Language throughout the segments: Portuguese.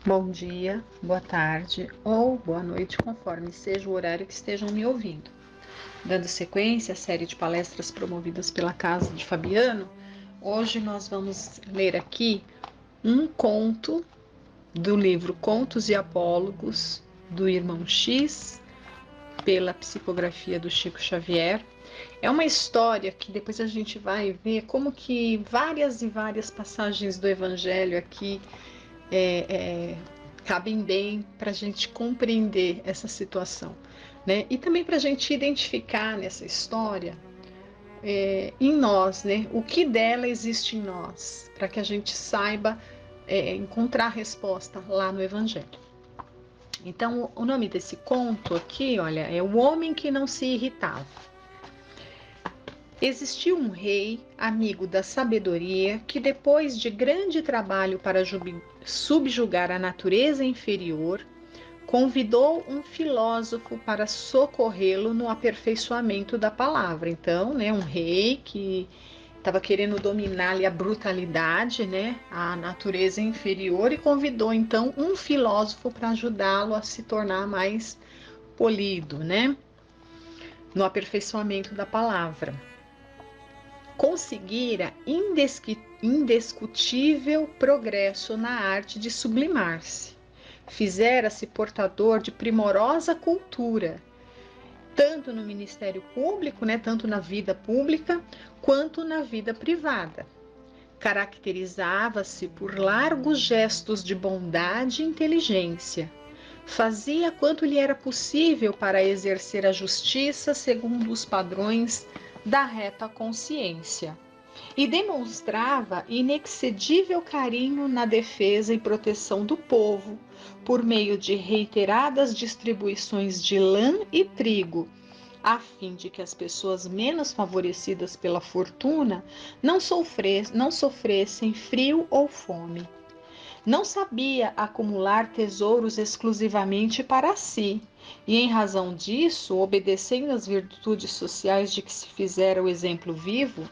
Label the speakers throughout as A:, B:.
A: Bom dia, boa tarde ou boa noite, conforme seja o horário que estejam me ouvindo. Dando sequência à série de palestras promovidas pela Casa de Fabiano, hoje nós vamos ler aqui um conto do livro Contos e Apólogos, do Irmão X, pela psicografia do Chico Xavier. É uma história que depois a gente vai ver como que várias e várias passagens do Evangelho aqui cabem bem para a gente compreender essa situação, né? E também para a gente identificar nessa história em nós, né? O que dela existe em nós, para que a gente saiba encontrar a resposta lá no Evangelho. Então, o nome desse conto aqui, olha, é O Homem que Não Se Irritava. Existiu um rei, amigo da sabedoria, que depois de grande trabalho para subjugar a natureza inferior, convidou um filósofo para socorrê-lo no aperfeiçoamento da palavra. Então, né, um rei que estava querendo dominar ali a brutalidade, né, a natureza inferior, e convidou então um filósofo para ajudá-lo a se tornar mais polido, né, no aperfeiçoamento da palavra. Conseguira indiscutível progresso na arte de sublimar-se. Fizera-se portador de primorosa cultura, tanto no ministério público, né, tanto na vida pública, quanto na vida privada. Caracterizava-se por largos gestos de bondade e inteligência. Fazia quanto lhe era possível para exercer a justiça segundo os padrões da reta consciência e demonstrava inexcedível carinho na defesa e proteção do povo, por meio de reiteradas distribuições de lã e trigo, a fim de que as pessoas menos favorecidas pela fortuna não sofressem frio ou fome. Não sabia acumular tesouros exclusivamente para si, e em razão disso, obedecendo às virtudes sociais de que se fizera o exemplo vivo,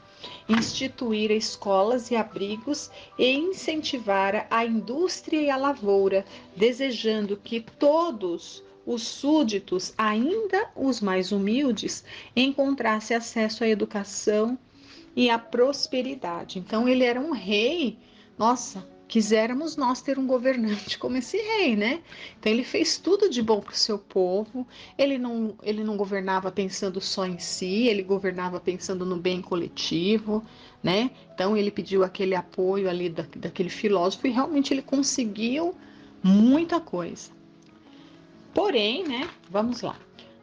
A: instituíra escolas e abrigos e incentivara a indústria e a lavoura, desejando que todos os súditos, ainda os mais humildes, encontrassem acesso à educação e à prosperidade. Então, ele era um rei, nossa, quiséramos nós ter um governante como esse rei, né? Então ele fez tudo de bom para o seu povo, ele não governava pensando só em si, ele governava pensando no bem coletivo, né? Então ele pediu aquele apoio ali daquele filósofo e realmente ele conseguiu muita coisa. Porém, né, vamos lá.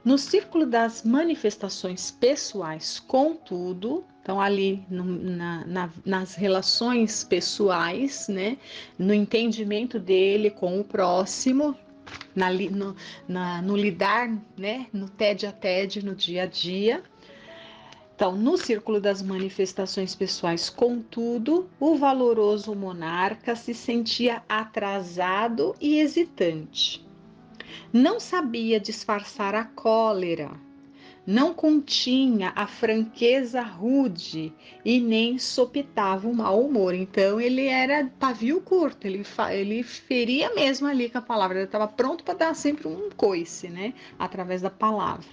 A: No círculo das manifestações pessoais, contudo, então ali nas relações pessoais, né, no entendimento dele com o próximo, no lidar, né, no TED a TED, no dia a dia. Então, no círculo das manifestações pessoais, contudo, o valoroso monarca se sentia atrasado e hesitante. Não sabia disfarçar a cólera, não continha a franqueza rude e nem sopitava o mau humor. Então ele era pavio curto, ele feria mesmo ali com a palavra, ele estava pronto para dar sempre um coice, né? Através da palavra.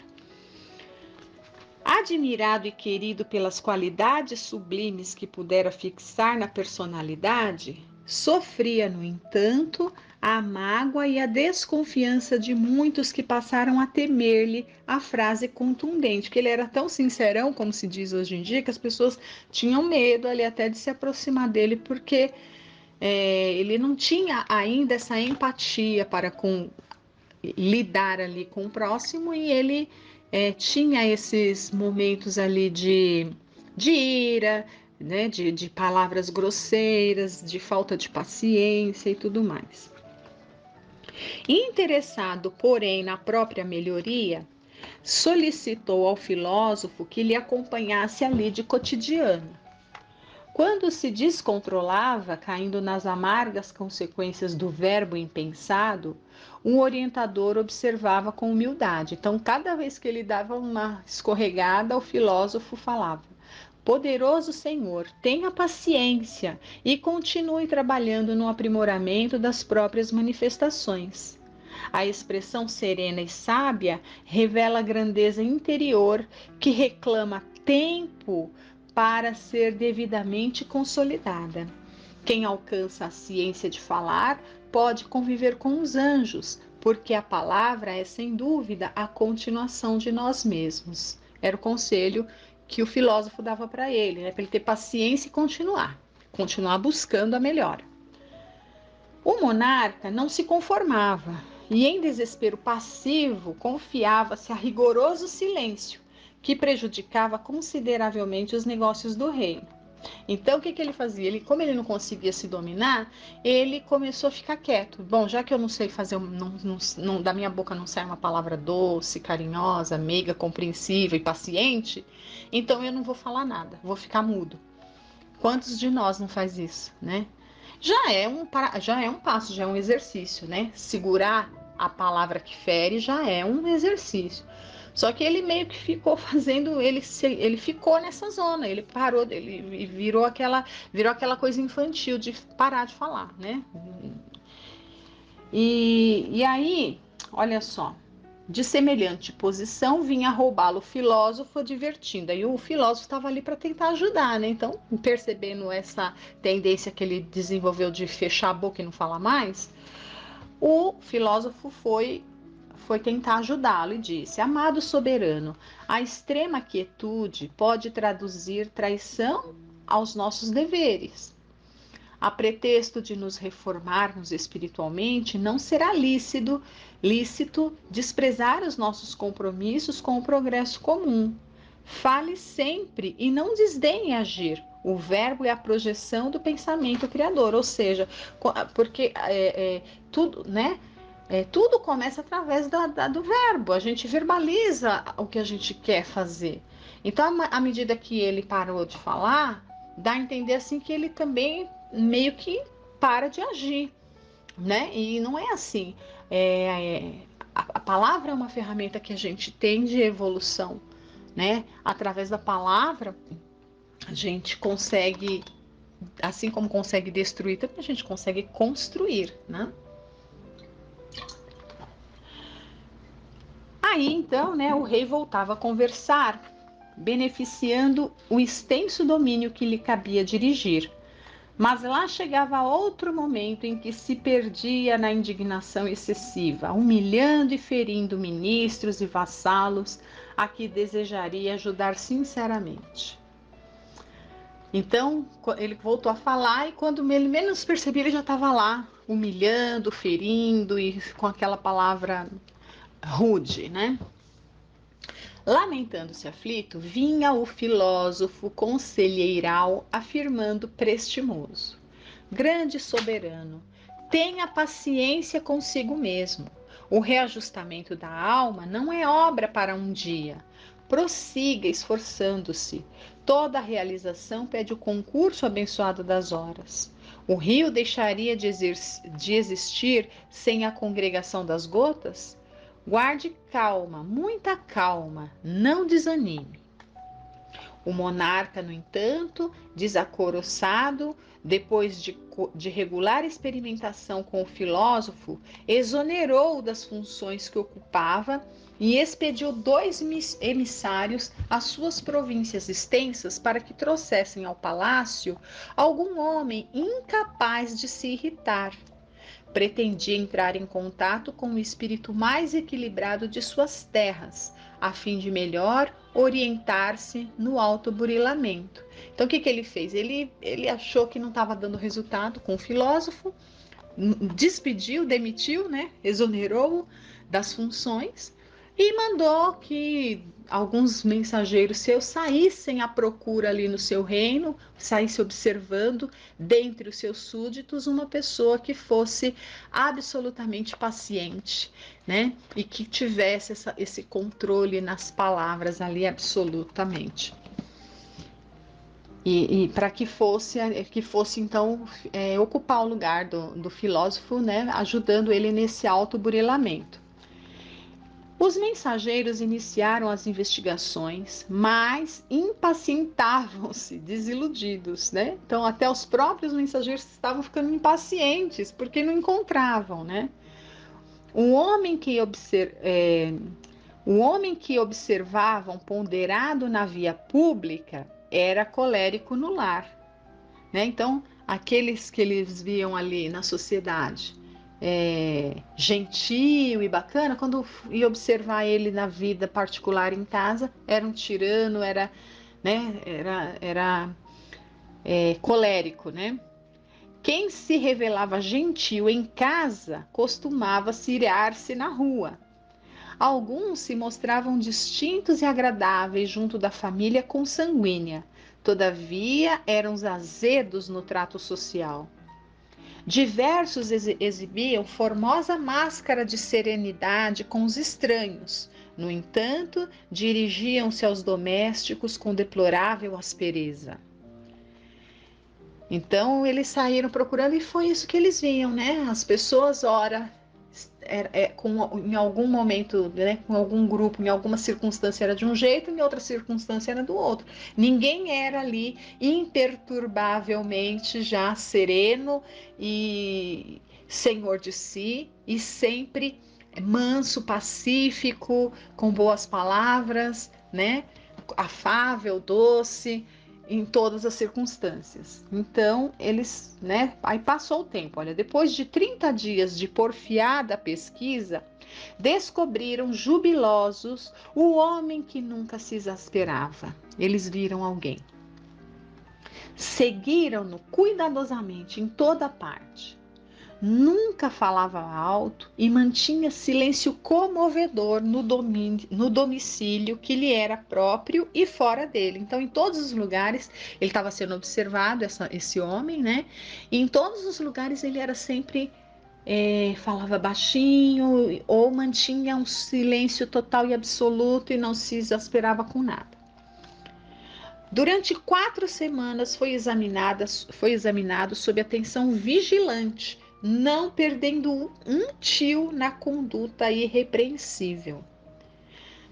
A: Admirado e querido pelas qualidades sublimes que pudera fixar na personalidade, sofria, no entanto, a mágoa e a desconfiança de muitos que passaram a temer-lhe a frase contundente, que ele era tão sincerão, como se diz hoje em dia, que as pessoas tinham medo ali até de se aproximar dele, porque ele não tinha ainda essa empatia para lidar ali com o próximo, e ele tinha esses momentos ali de ira, né, de palavras grosseiras, de falta de paciência e tudo mais. Interessado, porém, na própria melhoria, solicitou ao filósofo que lhe acompanhasse ali de cotidiano. Quando se descontrolava, caindo nas amargas consequências do verbo impensado, um orientador observava com humildade. Então, cada vez que ele dava uma escorregada, o filósofo falava: Poderoso Senhor, tenha paciência e continue trabalhando no aprimoramento das próprias manifestações. A expressão serena e sábia revela a grandeza interior que reclama tempo para ser devidamente consolidada. Quem alcança a ciência de falar pode conviver com os anjos, porque a palavra é, sem dúvida, a continuação de nós mesmos. Era o conselho que o filósofo dava para ele, né? Para ele ter paciência e continuar buscando a melhora. O monarca não se conformava e, em desespero passivo, confiava-se a rigoroso silêncio, que prejudicava consideravelmente os negócios do reino. Então, o que ele fazia? Como ele não conseguia se dominar, ele começou a ficar quieto. Bom, já que eu não sei fazer, da minha boca não sai uma palavra doce, carinhosa, meiga, compreensiva e paciente, então eu não vou falar nada, vou ficar mudo. Quantos de nós não faz isso, né? Já é um passo, já é um exercício, né? Segurar a palavra que fere já é um exercício. Só que ele meio que ficou fazendo, ele ficou nessa zona, ele parou, ele virou aquela coisa infantil de parar de falar, né? E aí, olha só, de semelhante posição vinha roubá-lo o filósofo advertindo. Aí o filósofo estava ali para tentar ajudar, né? Então, percebendo essa tendência que ele desenvolveu de fechar a boca e não falar mais, o filósofo foi tentar ajudá-lo e disse: amado soberano, a extrema quietude pode traduzir traição aos nossos deveres. A pretexto de nos reformarmos espiritualmente, não será lícito desprezar os nossos compromissos com o progresso comum. Fale sempre e não desdenhe agir. O verbo é a projeção do pensamento criador, ou seja, porque tudo, né? Tudo começa através do verbo, a gente verbaliza o que a gente quer fazer. Então, à medida que ele parou de falar, dá a entender assim que ele também meio que para de agir, né? E não é assim. A palavra é uma ferramenta que a gente tem de evolução, né? Através da palavra, a gente consegue, assim como consegue destruir, também a gente consegue construir, né? Aí, então, né, o rei voltava a conversar, beneficiando o extenso domínio que lhe cabia dirigir. Mas lá chegava outro momento em que se perdia na indignação excessiva, humilhando e ferindo ministros e vassalos a que desejaria ajudar sinceramente. Então, ele voltou a falar e quando ele menos percebia, ele já estava lá, humilhando, ferindo e com aquela palavra rude, né? Lamentando-se aflito, vinha o filósofo conselheiral afirmando prestimoso: grande soberano, tenha paciência consigo mesmo. O reajustamento da alma não é obra para um dia. Prossiga esforçando-se. Toda realização pede o concurso abençoado das horas. O rio deixaria de existir sem a congregação das gotas? Guarde calma, muita calma, não desanime. O monarca, no entanto, desacoroçado, depois de regular experimentação com o filósofo, exonerou-o das funções que ocupava e expediu 2 emissários às suas províncias extensas para que trouxessem ao palácio algum homem incapaz de se irritar. Pretendia entrar em contato com o espírito mais equilibrado de suas terras, a fim de melhor orientar-se no autoburilamento. Então, o que ele fez? Ele achou que não estava dando resultado com o filósofo, despediu, demitiu, né? Exonerou-o das funções e mandou que alguns mensageiros seus saíssem à procura ali no seu reino, saíssem observando dentre os seus súditos uma pessoa que fosse absolutamente paciente, né? E que tivesse esse controle nas palavras ali absolutamente. E para que fosse então ocupar o lugar do filósofo, né? Ajudando ele nesse autoburilamento. Os mensageiros iniciaram as investigações, mas impacientavam-se, desiludidos, né? Então, até os próprios mensageiros estavam ficando impacientes, porque não encontravam, né? Um homem que, observavam ponderado na via pública era colérico no lar, né? Então, aqueles que eles viam ali na sociedade, gentil e bacana, quando ia observar ele na vida particular em casa, era um tirano, era, né, colérico, né? Quem se revelava gentil em casa costumava cirar-se na rua. Alguns se mostravam distintos e agradáveis junto da família consanguínea, todavia eram azedos no trato social. Diversos exibiam formosa máscara de serenidade com os estranhos. No entanto, dirigiam-se aos domésticos com deplorável aspereza. Então, eles saíram procurando e foi isso que eles viam, né? As pessoas, ora, em algum momento, né, com algum grupo, em alguma circunstância era de um jeito, em outra circunstância era do outro. Ninguém era ali imperturbavelmente já sereno e senhor de si, e sempre manso, pacífico, com boas palavras, né? Afável, doce, em todas as circunstâncias. Então, eles, né, aí passou o tempo, olha, depois de 30 dias de porfiada pesquisa, descobriram jubilosos o homem que nunca se exasperava. Eles viram alguém. Seguiram-no cuidadosamente em toda parte. Nunca falava alto e mantinha silêncio comovedor no domicílio que lhe era próprio e fora dele. Então, em todos os lugares, ele estava sendo observado, esse homem, né? E em todos os lugares ele era sempre, falava baixinho ou mantinha um silêncio total e absoluto e não se exasperava com nada. Durante 4 semanas foi examinado sob atenção vigilante, não perdendo um tio na conduta irrepreensível.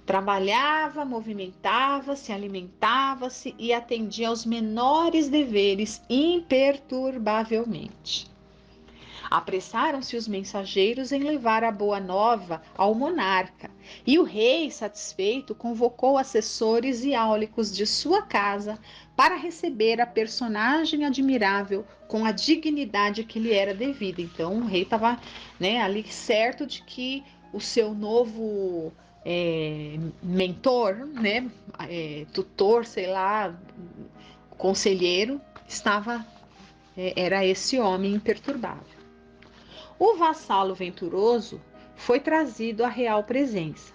A: Trabalhava, movimentava-se, alimentava-se e atendia aos menores deveres imperturbavelmente. Apressaram-se os mensageiros em levar a boa nova ao monarca, e o rei, satisfeito, convocou assessores e áulicos de sua casa para receber a personagem admirável com a dignidade que lhe era devida. Então, o rei estava, né, ali certo de que o seu novo mentor, né, tutor, sei lá, conselheiro, era esse homem imperturbável. O vassalo venturoso foi trazido à real presença.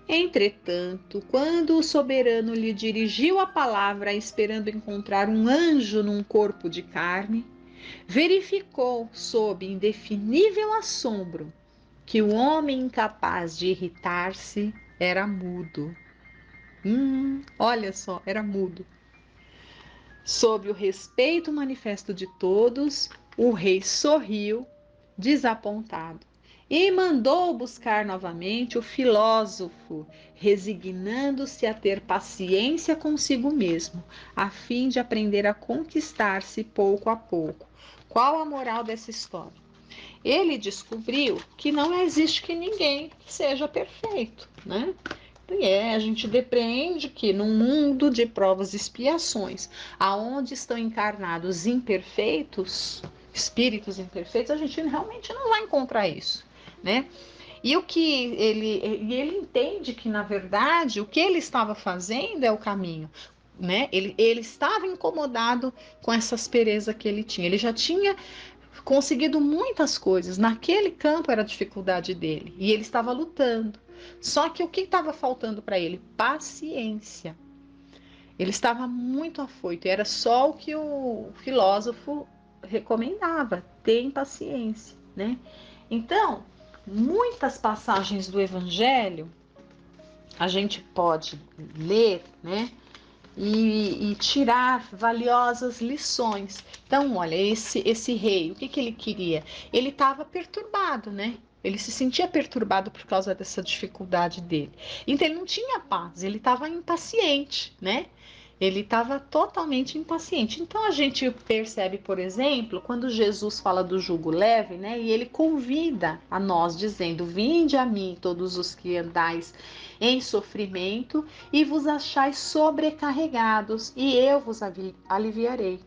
A: Entretanto, quando o soberano lhe dirigiu a palavra esperando encontrar um anjo num corpo de carne, verificou, sob indefinível assombro, que o homem incapaz de irritar-se era mudo. Olha só, era mudo. Sob o respeito manifesto de todos, o rei sorriu, desapontado, e mandou buscar novamente o filósofo, resignando-se a ter paciência consigo mesmo, a fim de aprender a conquistar-se pouco a pouco. Qual a moral dessa história? Ele descobriu que não existe que ninguém seja perfeito, né? A gente depreende que num mundo de provas e expiações, aonde estão encarnados imperfeitos, espíritos imperfeitos, a gente realmente não vai encontrar isso, né? E ele entende que, na verdade, o que ele estava fazendo é o caminho, né? Ele estava incomodado com essa aspereza que ele tinha. Ele já tinha conseguido muitas coisas. Naquele campo era a dificuldade dele. E ele estava lutando. Só que o que estava faltando para ele? Paciência. Ele estava muito afoito. Era só o que o filósofo recomendava. Tem paciência, né? Então, muitas passagens do Evangelho a gente pode ler, né? E tirar valiosas lições. Então, olha, esse rei, o que ele queria? Ele estava perturbado, né? Ele se sentia perturbado por causa dessa dificuldade dele. Então ele não tinha paz, ele estava impaciente, né? Ele estava totalmente impaciente. Então a gente percebe, por exemplo, quando Jesus fala do jugo leve, né? E ele convida a nós, dizendo: Vinde a mim, todos os que andais em sofrimento, e vos achais sobrecarregados, e eu vos aliviarei.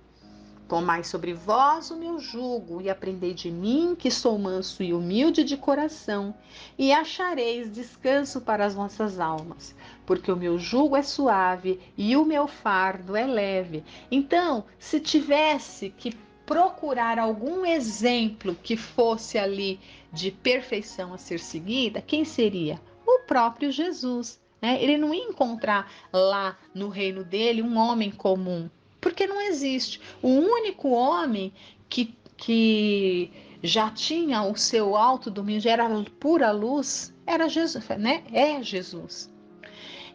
A: Tomai sobre vós o meu jugo e aprendei de mim, que sou manso e humilde de coração, e achareis descanso para as vossas almas, porque o meu jugo é suave e o meu fardo é leve. Então, se tivesse que procurar algum exemplo que fosse ali de perfeição a ser seguida, quem seria? O próprio Jesus, né? Ele não ia encontrar lá no reino dele um homem comum, porque não existe. O único homem que já tinha o seu autodomínio, já era pura luz, era Jesus, né? É Jesus.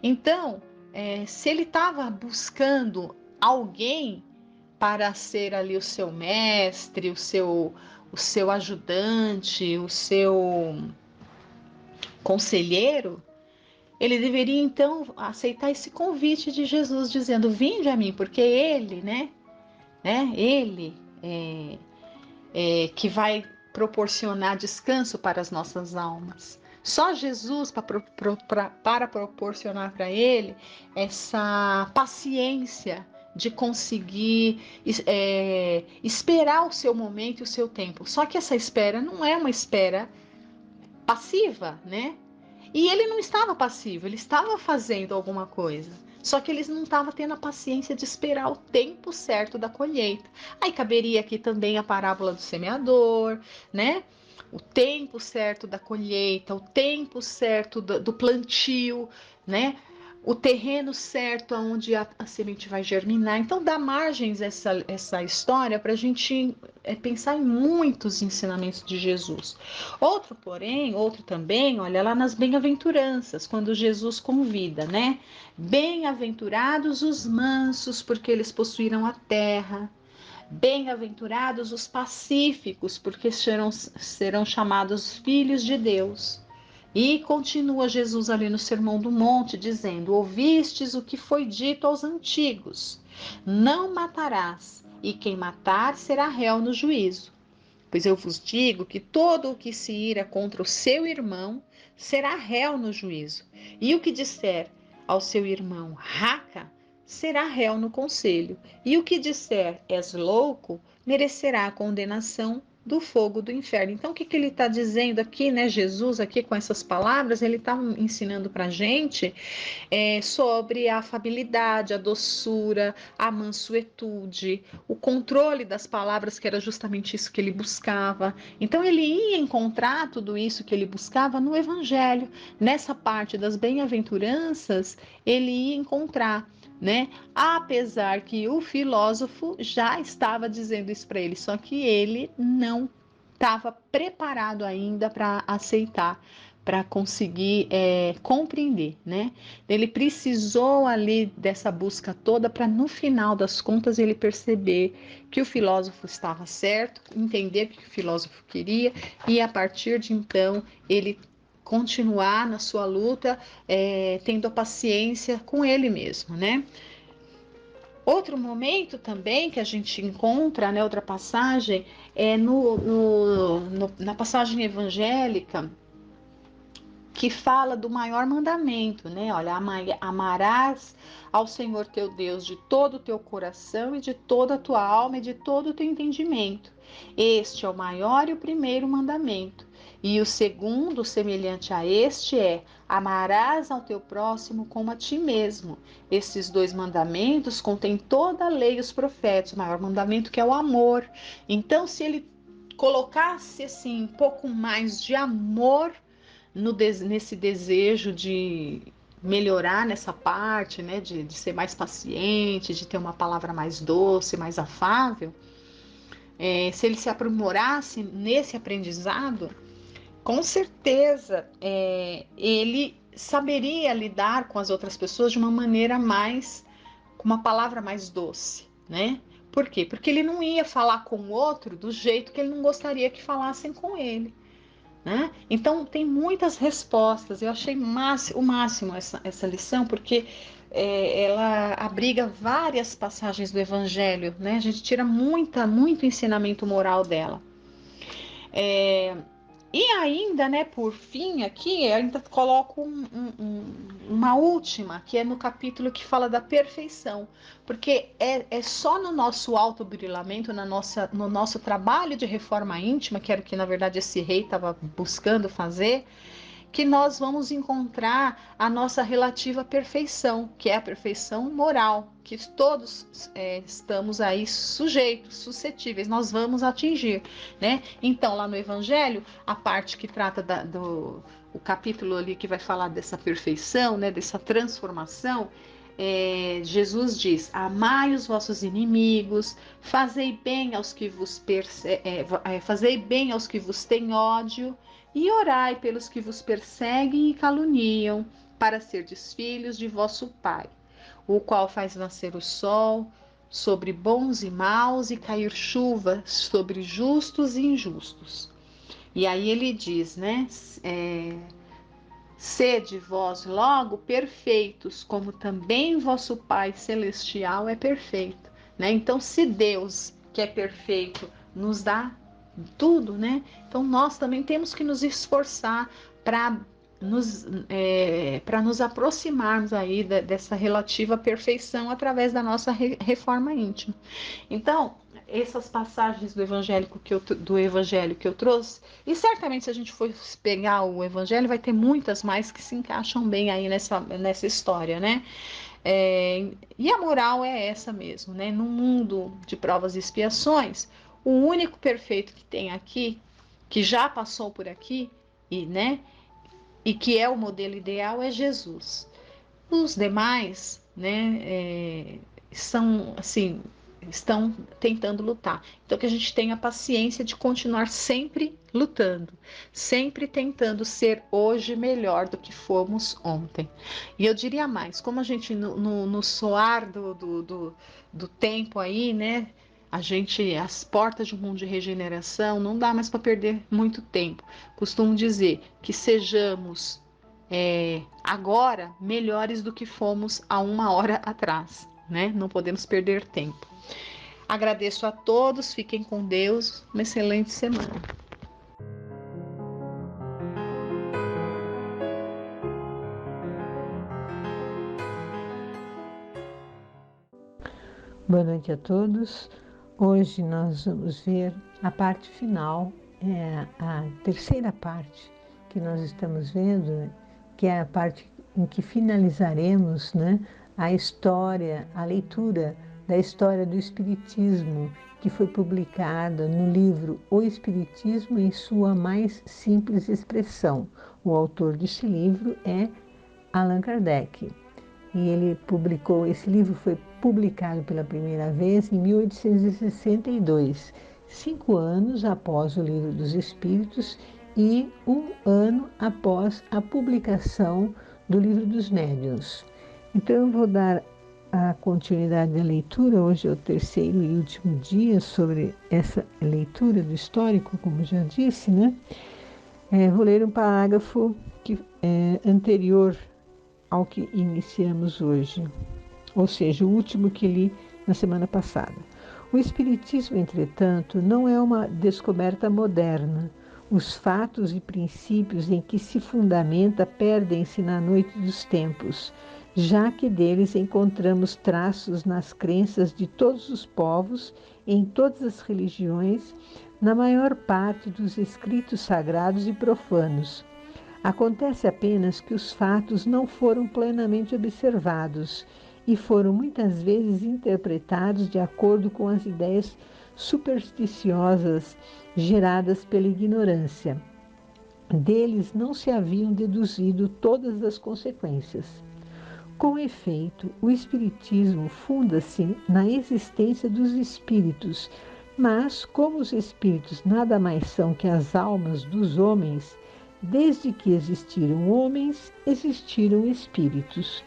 A: Então, se ele estava buscando alguém para ser ali o seu mestre, o seu ajudante, o seu conselheiro, ele deveria então aceitar esse convite de Jesus, dizendo: Vinde a mim, porque ele, né? Ele que vai proporcionar descanso para as nossas almas. Só Jesus para proporcionar para ele essa paciência de conseguir esperar o seu momento e o seu tempo. Só que essa espera não é uma espera passiva, né? E ele não estava passivo, ele estava fazendo alguma coisa. Só que eles não estavam tendo a paciência de esperar o tempo certo da colheita. Aí caberia aqui também a parábola do semeador, né? O tempo certo da colheita, o tempo certo do plantio, né? O terreno certo onde a semente vai germinar. Então dá margens essa história para a gente pensar em muitos ensinamentos de Jesus. Outro também, olha lá nas bem-aventuranças, quando Jesus convida, né? Bem-aventurados os mansos, porque eles possuirão a terra. Bem-aventurados os pacíficos, porque serão chamados filhos de Deus. E continua Jesus ali no Sermão do Monte, dizendo: Ouvistes o que foi dito aos antigos: Não matarás, e quem matar será réu no juízo. Pois eu vos digo que todo o que se ira contra o seu irmão será réu no juízo. E o que disser ao seu irmão, raca, será réu no conselho. E o que disser, és louco, merecerá a condenação do fogo do inferno. Então, o que ele está dizendo aqui, né? Jesus, aqui com essas palavras, ele está ensinando para a gente sobre a afabilidade, a doçura, a mansuetude, o controle das palavras, que era justamente isso que ele buscava. Então ele ia encontrar tudo isso que ele buscava no Evangelho. Nessa parte das bem-aventuranças, ele ia encontrar, né? Apesar que o filósofo já estava dizendo isso para ele, só que ele não estava preparado ainda para aceitar, para conseguir compreender, né? Ele precisou ali dessa busca toda para no final das contas ele perceber que o filósofo estava certo, entender o que o filósofo queria e a partir de então ele continuar na sua luta, tendo a paciência com ele mesmo, né? Outro momento também que a gente encontra, né, outra passagem, é na passagem evangélica, que fala do maior mandamento, né? Olha, amarás ao Senhor teu Deus de todo o teu coração e de toda a tua alma e de todo o teu entendimento. Este é o maior e o primeiro mandamento. E o segundo, semelhante a este, é: amarás ao teu próximo como a ti mesmo. Esses dois mandamentos contêm toda a lei e os profetas. O maior mandamento, que é o amor. Então, se ele colocasse assim um pouco mais de amor nesse desejo de melhorar nessa parte, né, de ser mais paciente, de ter uma palavra mais doce, mais afável, se ele se aprimorasse nesse aprendizado, com certeza ele saberia lidar com as outras pessoas de uma maneira mais, com uma palavra mais doce, né? Por quê? Porque ele não ia falar com o outro do jeito que ele não gostaria que falassem com ele, né? Então, tem muitas respostas. Eu achei o máximo essa lição, porque ela abriga várias passagens do Evangelho, né? A gente tira muito ensinamento moral dela. E ainda, né, por fim, aqui, eu ainda coloco uma última, que é no capítulo que fala da perfeição, porque é só no nosso autoburilamento, no nosso trabalho de reforma íntima, que era o que, na verdade, esse rei estava buscando fazer, que nós vamos encontrar a nossa relativa perfeição, que é a perfeição moral, que todos estamos aí sujeitos, suscetíveis, nós vamos atingir, né? Então, lá no Evangelho, a parte que trata o capítulo ali que vai falar dessa perfeição, né, dessa transformação, Jesus diz: amai os vossos inimigos, fazei bem aos que fazei bem aos que vos têm ódio, e orai pelos que vos perseguem e caluniam, para serdes filhos de vosso Pai, o qual faz nascer o sol sobre bons e maus, e cair chuva sobre justos e injustos. E aí ele diz, né? Sede vós logo perfeitos, como também vosso Pai Celestial é perfeito, né? Então, se Deus, que é perfeito, nos dá tudo, né? Então, nós também temos que nos esforçar para nos aproximarmos aí dessa relativa perfeição através da nossa reforma íntima. Então, essas passagens do evangelho que eu trouxe, e certamente se a gente for pegar o evangelho, vai ter muitas mais que se encaixam bem aí nessa história, né? E a moral é essa mesmo, né? No mundo de provas e expiações, o único perfeito que tem aqui, que já passou por aqui, né? E que é o modelo ideal, é Jesus. Os demais, né, são assim, estão tentando lutar. Então que a gente tenha paciência de continuar sempre lutando, sempre tentando ser hoje melhor do que fomos ontem. E eu diria mais, como a gente no soar do tempo aí, né? As portas de um mundo de regeneração, não dá mais para perder muito tempo. Costumo dizer que sejamos agora melhores do que fomos há uma hora atrás, né? Não podemos perder tempo. Agradeço a todos, fiquem com Deus, uma excelente semana.
B: Boa noite a todos. Hoje nós vamos ver a parte final, a terceira parte que nós estamos vendo, que é a parte em que finalizaremos, né, a leitura da história do Espiritismo, que foi publicada no livro O Espiritismo em sua mais simples expressão. O autor desse livro é Allan Kardec. E esse livro foi publicado pela primeira vez em 1862, 5 anos após o Livro dos Espíritos e 1 ano após a publicação do Livro dos Médiuns. Então eu vou dar a continuidade da leitura, hoje é o terceiro e último dia sobre essa leitura do histórico, como já disse, né? Vou ler um parágrafo anterior ao que iniciamos hoje, ou seja, o último que li na semana passada. O Espiritismo, entretanto, não é uma descoberta moderna. Os fatos e princípios em que se fundamenta perdem-se na noite dos tempos, já que deles encontramos traços nas crenças de todos os povos, em todas as religiões, na maior parte dos escritos sagrados e profanos. Acontece apenas que os fatos não foram plenamente observados e foram muitas vezes interpretados de acordo com as ideias supersticiosas geradas pela ignorância. Deles não se haviam deduzido todas as consequências. Com efeito, o Espiritismo funda-se na existência dos espíritos, mas como os espíritos nada mais são que as almas dos homens, desde que existiram homens, existiram espíritos.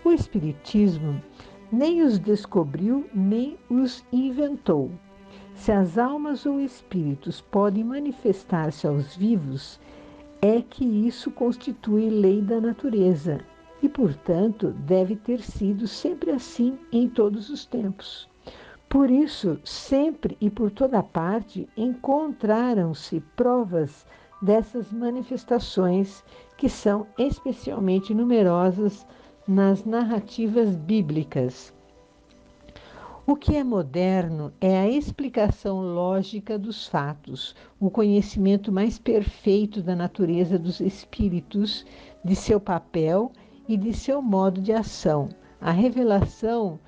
B: O Espiritismo nem os descobriu, nem os inventou. Se as almas ou espíritos podem manifestar-se aos vivos, é que isso constitui lei da natureza e, portanto, deve ter sido sempre assim em todos os tempos. Por isso, sempre e por toda parte encontraram-se provas dessas manifestações que são especialmente numerosas nas narrativas bíblicas. O que é moderno é a explicação lógica dos fatos, o conhecimento mais perfeito da natureza dos espíritos, de seu papel e de seu modo de ação, a revelação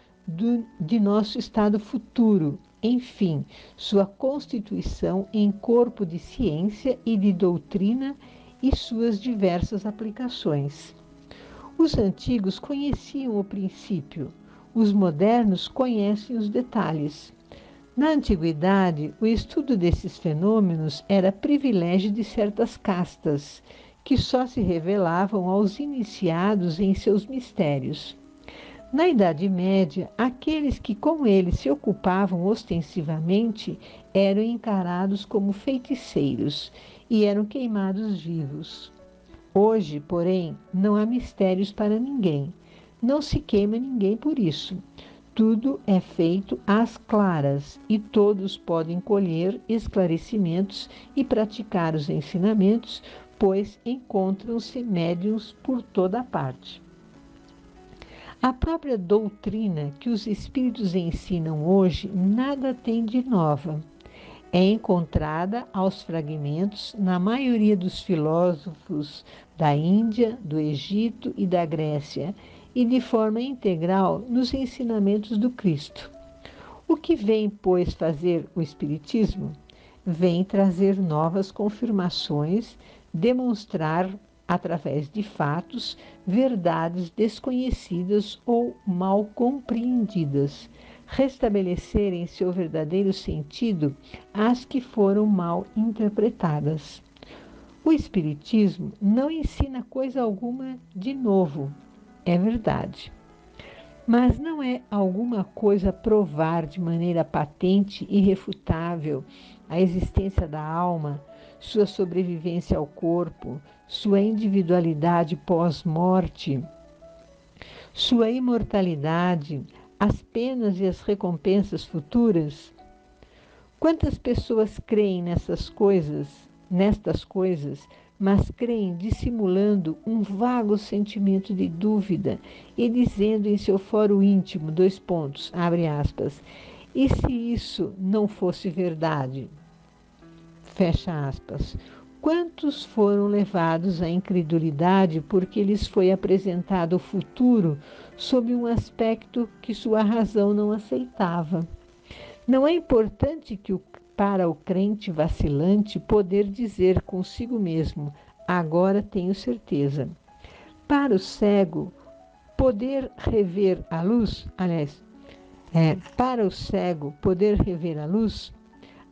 B: de nosso estado futuro, enfim, sua constituição em corpo de ciência e de doutrina e suas diversas aplicações. Os antigos conheciam o princípio, os modernos conhecem os detalhes. Na antiguidade, o estudo desses fenômenos era privilégio de certas castas, que só se revelavam aos iniciados em seus mistérios. Na Idade Média, aqueles que com ele se ocupavam ostensivamente eram encarados como feiticeiros e eram queimados vivos. Hoje, porém, não há mistérios para ninguém. Não se queima ninguém por isso. Tudo é feito às claras e todos podem colher esclarecimentos e praticar os ensinamentos, pois encontram-se médiuns por toda parte. A própria doutrina que os espíritos ensinam hoje nada tem de nova. É encontrada aos fragmentos na maioria dos filósofos da Índia, do Egito e da Grécia, e de forma integral nos ensinamentos do Cristo. O que vem, pois, fazer o Espiritismo? Vem trazer novas confirmações, demonstrar, através de fatos, verdades desconhecidas ou mal compreendidas, restabelecer em seu verdadeiro sentido as que foram mal interpretadas. O Espiritismo não ensina coisa alguma de novo, é verdade. Mas não é alguma coisa provar de maneira patente e irrefutável a existência da alma, sua sobrevivência ao corpo, sua individualidade pós-morte, sua imortalidade, as penas e as recompensas futuras? Quantas pessoas creem nestas coisas, mas creem dissimulando um vago sentimento de dúvida e dizendo em seu foro íntimo, abre aspas, e se isso não fosse verdade? Fecha aspas. Quantos foram levados à incredulidade porque lhes foi apresentado o futuro sob um aspecto que sua razão não aceitava? Não é importante para o crente vacilante poder dizer consigo mesmo, agora tenho certeza. Para o cego, poder rever a luz, para o cego poder rever a luz,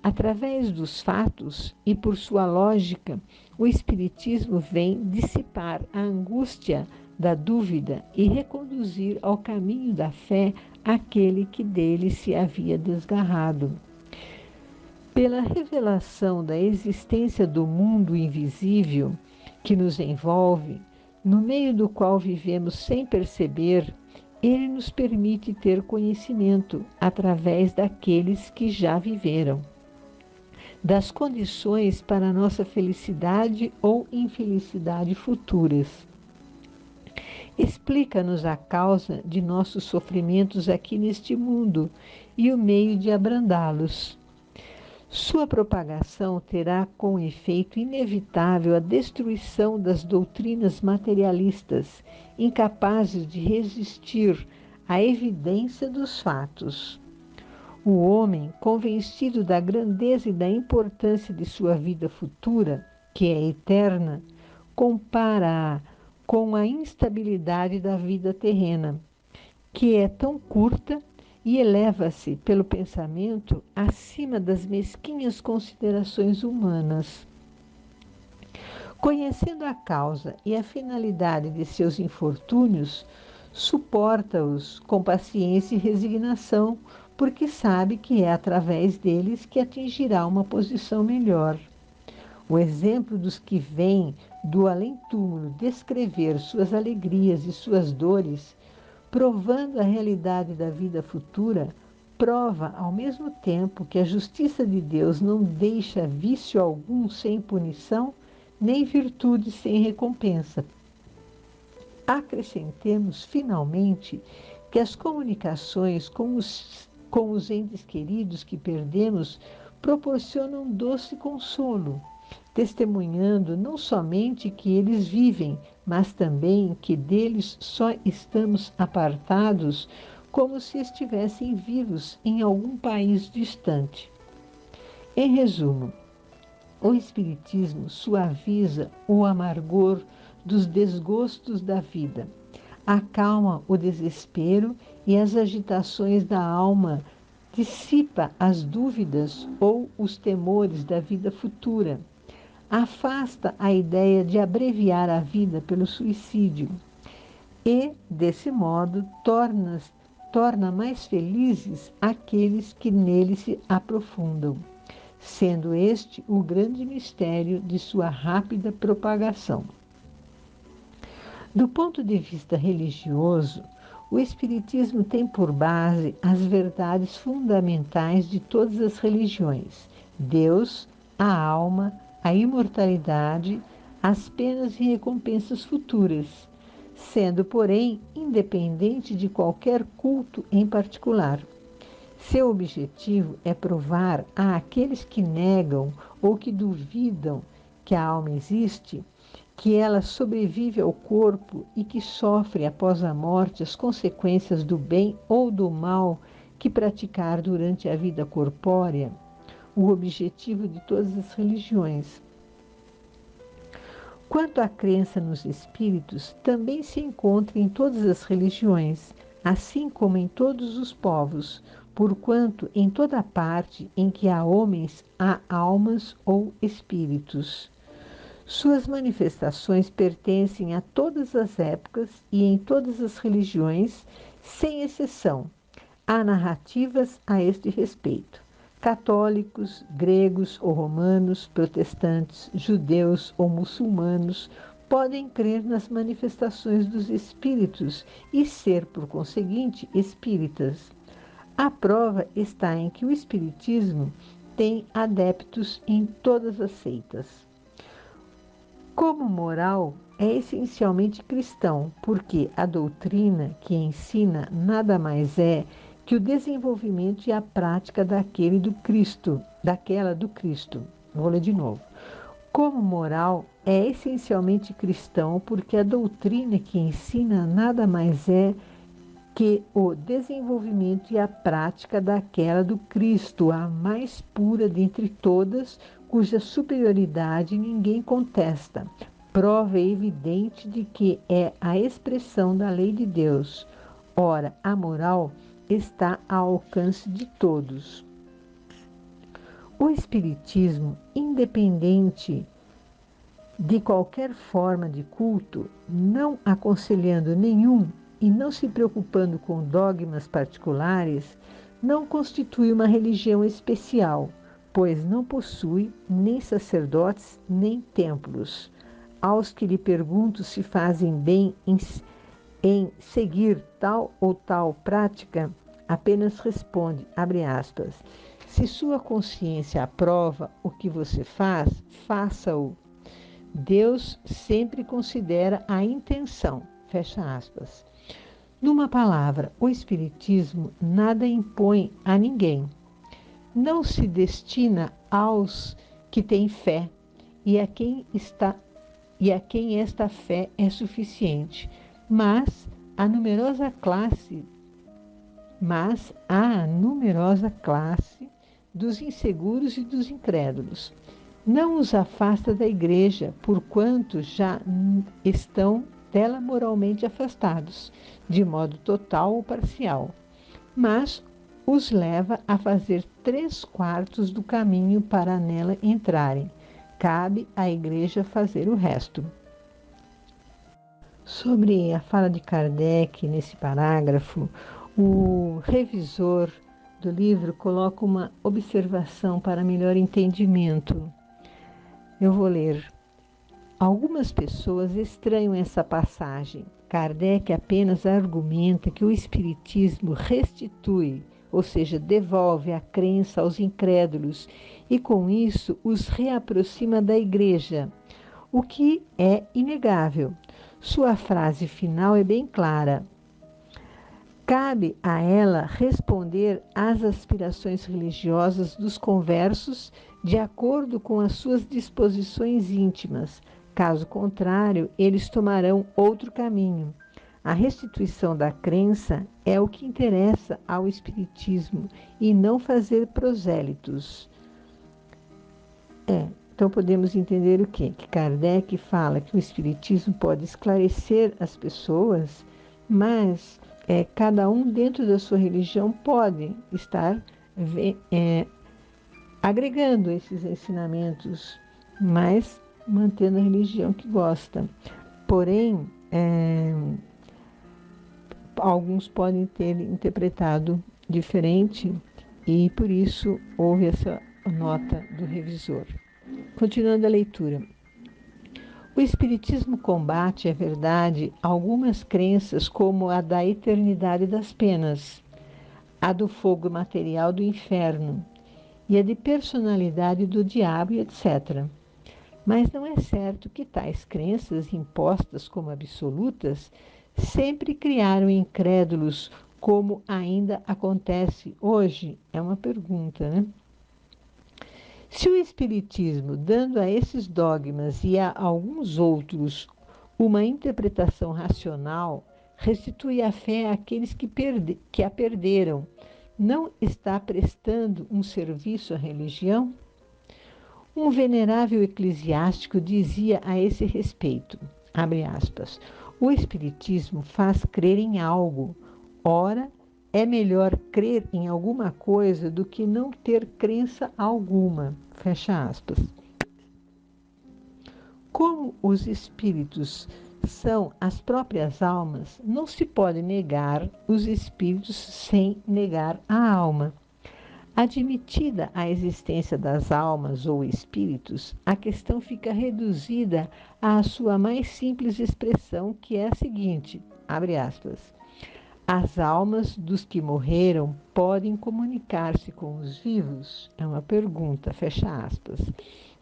B: através dos fatos e por sua lógica, o Espiritismo vem dissipar a angústia da dúvida e reconduzir ao caminho da fé aquele que dele se havia desgarrado. Pela revelação da existência do mundo invisível que nos envolve, no meio do qual vivemos sem perceber, ele nos permite ter conhecimento através daqueles que já viveram, das condições para a nossa felicidade ou infelicidade futuras. Explica-nos a causa de nossos sofrimentos aqui neste mundo e o meio de abrandá-los. Sua propagação terá com efeito inevitável a destruição das doutrinas materialistas, incapazes de resistir à evidência dos fatos. O homem, convencido da grandeza e da importância de sua vida futura, que é eterna, compara-a com a instabilidade da vida terrena, que é tão curta e eleva-se pelo pensamento acima das mesquinhas considerações humanas. Conhecendo a causa e a finalidade de seus infortúnios, suporta-os com paciência e resignação, porque sabe que é através deles que atingirá uma posição melhor. O exemplo dos que vêm do além-túmulo descrever suas alegrias e suas dores, provando a realidade da vida futura, prova ao mesmo tempo que a justiça de Deus não deixa vício algum sem punição, nem virtude sem recompensa. Acrescentemos, finalmente, que as comunicações com os entes queridos que perdemos proporcionam doce consolo, testemunhando não somente que eles vivem, mas também que deles só estamos apartados como se estivessem vivos em algum país distante. Em resumo, o Espiritismo suaviza o amargor dos desgostos da vida, acalma o desespero e as agitações da alma, dissipa as dúvidas ou os temores da vida futura, afasta a ideia de abreviar a vida pelo suicídio e, desse modo, torna mais felizes aqueles que nele se aprofundam, sendo este o grande mistério de sua rápida propagação. Do ponto de vista religioso, o Espiritismo tem por base as verdades fundamentais de todas as religiões: Deus, a alma, a imortalidade, as penas e recompensas futuras, sendo, porém, independente de qualquer culto em particular. Seu objetivo é provar àqueles que negam ou que duvidam que a alma existe, que ela sobrevive ao corpo e que sofre após a morte as consequências do bem ou do mal que praticar durante a vida corpórea, o objetivo de todas as religiões. Quanto à crença nos espíritos, também se encontra em todas as religiões, assim como em todos os povos, porquanto em toda parte em que há homens, há almas ou espíritos. Suas manifestações pertencem a todas as épocas e em todas as religiões, sem exceção. Há narrativas a este respeito. Católicos, gregos ou romanos, protestantes, judeus ou muçulmanos podem crer nas manifestações dos espíritos e ser, por conseguinte, espíritas. A prova está em que o espiritismo tem adeptos em todas as seitas. Como moral, é essencialmente cristão, porque a doutrina que ensina nada mais é que o desenvolvimento e a prática daquela do Cristo. Vou ler de novo. Como moral, é essencialmente cristão, porque a doutrina que ensina nada mais é que o desenvolvimento e a prática daquela do Cristo, a mais pura dentre todas, cuja superioridade ninguém contesta. Prova evidente de que é a expressão da lei de Deus. Ora, a moral está ao alcance de todos. O Espiritismo, independente de qualquer forma de culto, não aconselhando nenhum e não se preocupando com dogmas particulares, não constitui uma religião especial, pois não possui nem sacerdotes nem templos. Aos que lhe pergunto se fazem bem em seguir tal ou tal prática, apenas responde, abre aspas, se sua consciência aprova o que você faz, faça-o. Deus sempre considera a intenção, fecha aspas. Numa palavra, o Espiritismo nada impõe a ninguém. Não se destina aos que têm fé e a quem esta fé é suficiente, mas a numerosa classe dos inseguros e dos incrédulos. Não os afasta da igreja, porquanto já estão dela moralmente afastados, de modo total ou parcial, mas os leva a fazer 3/4 do caminho para nela entrarem. Cabe à igreja fazer o resto. Sobre a fala de Kardec nesse parágrafo, o revisor do livro coloca uma observação para melhor entendimento. Eu vou ler. Algumas pessoas estranham essa passagem. Kardec apenas argumenta que o Espiritismo restitui, ou seja, devolve a crença aos incrédulos e, com isso, os reaproxima da Igreja, o que é inegável. Sua frase final é bem clara. Cabe a ela responder às aspirações religiosas dos conversos de acordo com as suas disposições íntimas. Caso contrário, eles tomarão outro caminho. A restituição da crença é o que interessa ao Espiritismo e não fazer prosélitos. Então podemos entender o quê? Que Kardec fala que o Espiritismo pode esclarecer as pessoas, mas cada um dentro da sua religião pode estar agregando esses ensinamentos, mas mantendo a religião que gosta. Porém, alguns podem ter interpretado diferente e por isso houve essa nota do revisor. Continuando a leitura. O Espiritismo combate, é verdade, algumas crenças como a da eternidade das penas, a do fogo material do inferno e a de personalidade do diabo, etc. Mas não é certo que tais crenças, impostas como absolutas, sempre criaram incrédulos, como ainda acontece hoje? É uma pergunta, né? Se o Espiritismo, dando a esses dogmas e a alguns outros uma interpretação racional, restitui a fé àqueles que a perderam, não está prestando um serviço à religião? Um venerável eclesiástico dizia a esse respeito, abre aspas, o Espiritismo faz crer em algo. Ora, é melhor crer em alguma coisa do que não ter crença alguma, fecha aspas. Como os espíritos são as próprias almas, não se pode negar os espíritos sem negar a alma. Admitida a existência das almas ou espíritos, a questão fica reduzida à sua mais simples expressão, que é a seguinte, abre aspas, as almas dos que morreram podem comunicar-se com os vivos? É uma pergunta, fecha aspas.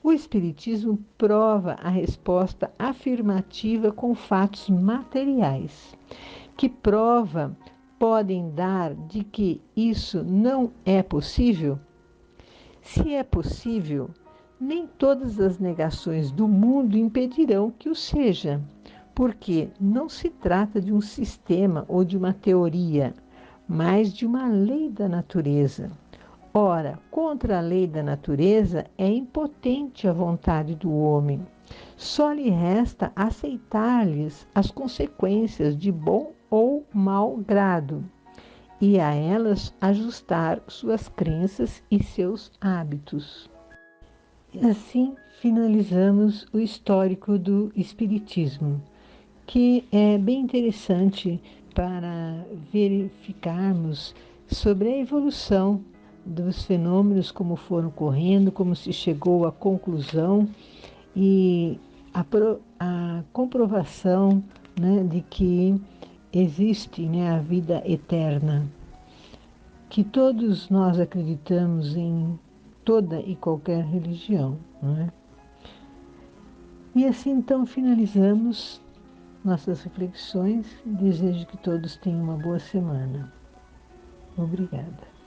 B: O Espiritismo prova a resposta afirmativa com fatos materiais. Que prova podem dar de que isso não é possível? Se é possível, nem todas as negações do mundo impedirão que o seja, porque não se trata de um sistema ou de uma teoria, mas de uma lei da natureza. Ora, contra a lei da natureza é impotente a vontade do homem. Só lhe resta aceitar-lhes as consequências de bom ou mau grado e a elas ajustar suas crenças e seus hábitos. E assim finalizamos o histórico do Espiritismo, que é bem interessante para verificarmos sobre a evolução dos fenômenos, como foram ocorrendo, como se chegou à conclusão e a comprovação, né, de que existe, né, a vida eterna, que todos nós acreditamos em toda e qualquer religião, não é? E assim então finalizamos nossas reflexões. Desejo que todos tenham uma boa semana. Obrigada.